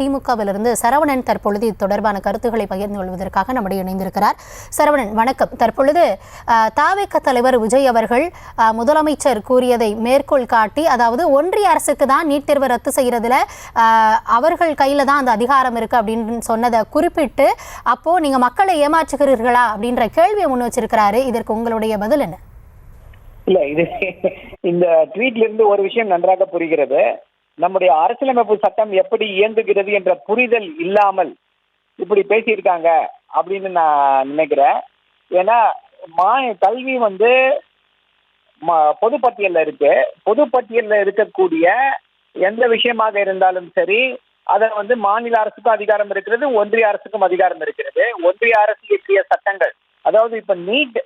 திமுகவிலிருந்து சரவணன் தற்பொழுது இது தொடர்பான கருத்துக்களை பகிர்ந்து கொள்வதற்காக நம்முடைய இணைந்திருக்கிறார். சரவணன் வணக்கம். தற்பொழுது தாவேக தலைவர் விஜய் அவர்கள் முதலமைச்சர் கூறியதை மேற்கோள் காட்டி, அதாவது ஒன்றிய அரசுக்கு தான் நீட் தேர்வை ரத்து செய்யறதுல அவர்கள் கையில தான் அந்த அதிகாரம் இருக்கு அப்படின்னு சொன்னதை குறிப்பிட்டு, அப்போ நீங்க மக்களை ஏமாற்றுகிறீர்களா அப்படின்ற கேள்வியை முன் வச்சிருக்கிறாரு. இதற்கு உங்களுடைய பதில் என்ன? இல்ல, இது இந்த ட்வீட்ல இருந்து ஒரு விஷயம் நன்றாக புரிகிறது. நம்முடைய அரசியலமைப்பு சட்டம் எப்படி இயங்குகிறது என்ற புரிதல் இல்லாமல் இப்படி பேசியிருக்காங்க அப்படின்னு நான் நினைக்கிறேன். ஏன்னா கல்வி பொதுப்பட்டியல்ல இருக்கு. பொதுப்பட்டியல்ல இருக்கக்கூடிய எந்த விஷயமாக இருந்தாலும் சரி, அதை மாநில அரசுக்கும் அதிகாரம் இருக்கிறது, ஒன்றிய அரசுக்கும் அதிகாரம் இருக்கிறது. ஒன்றிய அரசு இயற்றிய சட்டங்கள், அதாவது இப்ப நீட்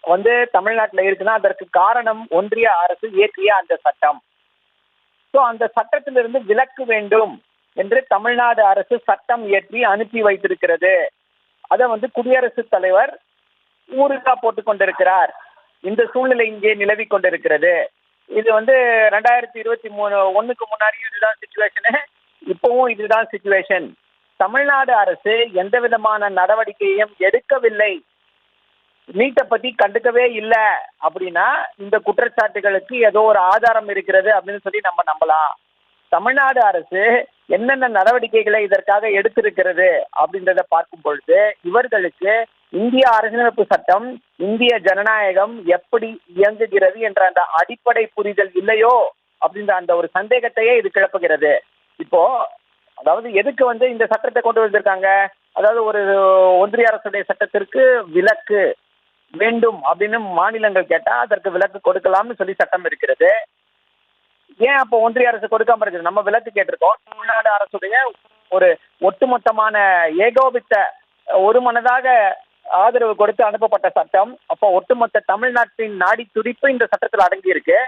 தமிழ்நாட்டில் இருக்குன்னா அதற்கு காரணம் ஒன்றிய அரசு இயற்றிய அந்த சட்டம். அந்த சட்டத்திலிருந்து விலக்கு வேண்டும் என்று தமிழ்நாடு அரசு சட்டம் இயற்றி அனுப்பி வைத்திருக்கிறது. அதை குடியரசுத் தலைவர் ஊருக்கா போட்டுக் கொண்டிருக்கிறார். இந்த சூழ்நிலை இங்கே நிலவி கொண்டிருக்கிறது. இது 2023 முன்னாடியும் இதுதான் சிச்சுவேஷனு, இப்பவும் இதுதான் சிச்சுவேஷன். தமிழ்நாடு அரசு எந்த விதமான நடவடிக்கையும் எடுக்கவில்லை, நீட்டை பத்தி கண்டுக்கவே இல்லை அப்படின்னா இந்த குற்றச்சாட்டுகளுக்கு ஏதோ ஒரு ஆதாரம் இருக்கிறது அப்படின்னு சொல்லி நம்ம நம்பலாம். தமிழ்நாடு அரசு என்னென்ன நடவடிக்கைகளை இதற்காக எடுத்திருக்கிறது அப்படின்றத பார்க்கும் பொழுது இவர்களுக்கு இந்திய அரசியலமைப்பு சட்டம், இந்திய ஜனநாயகம் எப்படி இயங்குகிறது என்ற அந்த அடிப்படை புரிதல் இல்லையோ அப்படின்ற அந்த ஒரு சந்தேகத்தையே இது கிளப்புகிறது. இப்போ அதாவது எதுக்கு இந்த சட்டத்தை கொண்டு வந்திருக்காங்க, அதாவது ஒரு ஒன்றிய அரசுடைய சட்டத்திற்கு விலக்கு வேண்டும் அப்படின்னு மாநிலங்கள் கேட்டா அதற்கு விலக்கு கொடுக்கலாம்னு சொல்லி சட்டம் இருக்கிறது. ஏன் அப்போ ஒன்றிய அரசு கொடுக்காம இருக்குது? நம்ம விலக்கு கேட்டிருக்கோம். தமிழ்நாடு அரசுடைய ஒரு ஒட்டுமொத்தமான ஏகோபித்த ஒரு மனதாக ஆதரவு கொடுத்து அனுப்பப்பட்ட சட்டம். அப்போ ஒட்டுமொத்த தமிழ்நாட்டின் நாடி துடிப்பு இந்த சட்டத்தில் அடங்கி இருக்கு.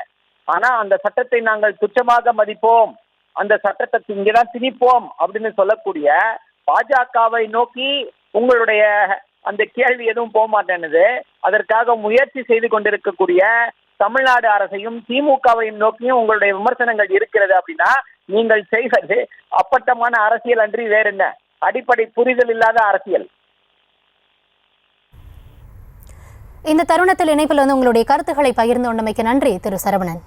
ஆனா அந்த சட்டத்தை நாங்கள் துச்சமாக மதிப்போம், அந்த சட்டத்தை இங்கதான் திணிப்போம் அப்படின்னு சொல்லக்கூடிய பாஜகவை நோக்கி உங்களுடைய அந்த கேள்வி எதுவும் போக மாட்டேன்னுது. அதற்காக முயற்சி செய்து கொண்டிருக்கக்கூடிய தமிழ்நாடு அரசையும் திமுகவையும் நோக்கியும் உங்களுடைய விமர்சனங்கள் இருக்கிறது. அப்படின்னா நீங்கள் செய்வது அப்பட்டமான அரசியல் அன்றி வேற என்ன? அடிப்படை புரிதல் இல்லாத அரசியல். இந்த தருணத்தில் இணைப்பில் உங்களுடைய கருத்துக்களை பகிர்ந்து கொண்டமைக்கு நன்றி திரு சரவணன்.